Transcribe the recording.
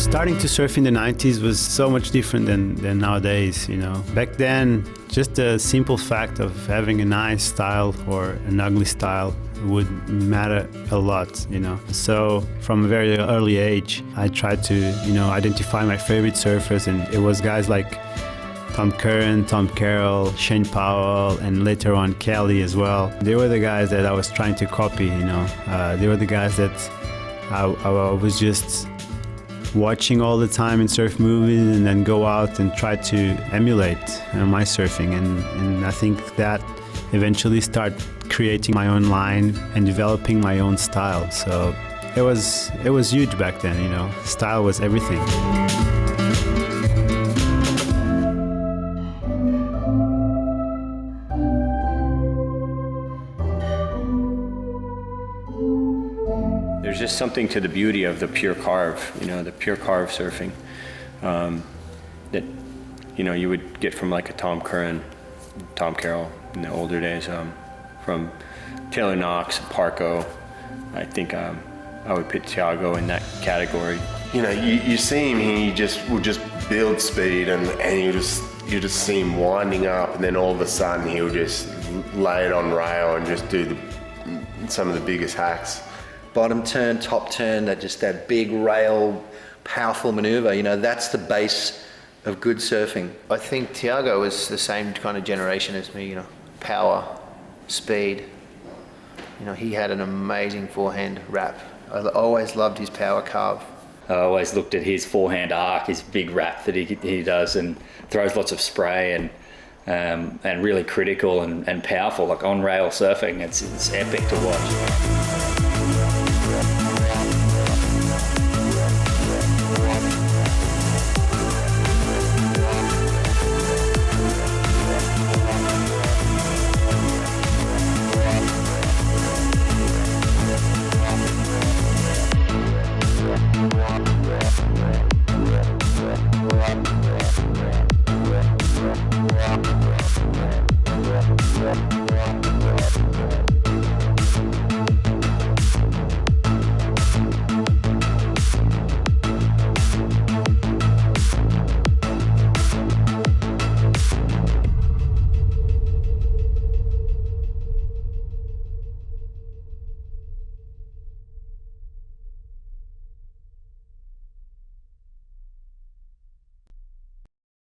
Starting to surf in the 90s was so much different than nowadays, you know. Back then, just the simple fact of having a nice style or an ugly style would matter a lot, you know. So from a very early age, I tried to, you know, identify my favorite surfers, and it was guys like Tom Curran, Tom Carroll, Shane Powell, and later on Kelly as well. They were the guys that I was trying to copy, you know. They were the guys that I was just watching all the time in surf movies and then go out and try to emulate my surfing. And I think that eventually start creating my own line and developing my own style. So it was huge back then, you know. Style was everything. There's just something to the beauty of the pure carve, you know, the pure carve surfing that, you know, you would get from like a Tom Curran, Tom Carroll in the older days, from Taylor Knox, Parco. I think I would put Tiago in that category. You know, you see him here, he will just build speed and you just see him winding up, and then all of a sudden he'll just lay it on rail and just do some of the biggest hacks. Bottom turn, top turn, that big rail, powerful maneuver, you know, that's the base of good surfing. I think Tiago was the same kind of generation as me, you know, power, speed. You know, he had an amazing forehand wrap. I always loved his power carve. I always looked at his forehand arc, his big wrap that he does, and throws lots of spray and really critical and powerful, like on rail surfing. It's epic to watch.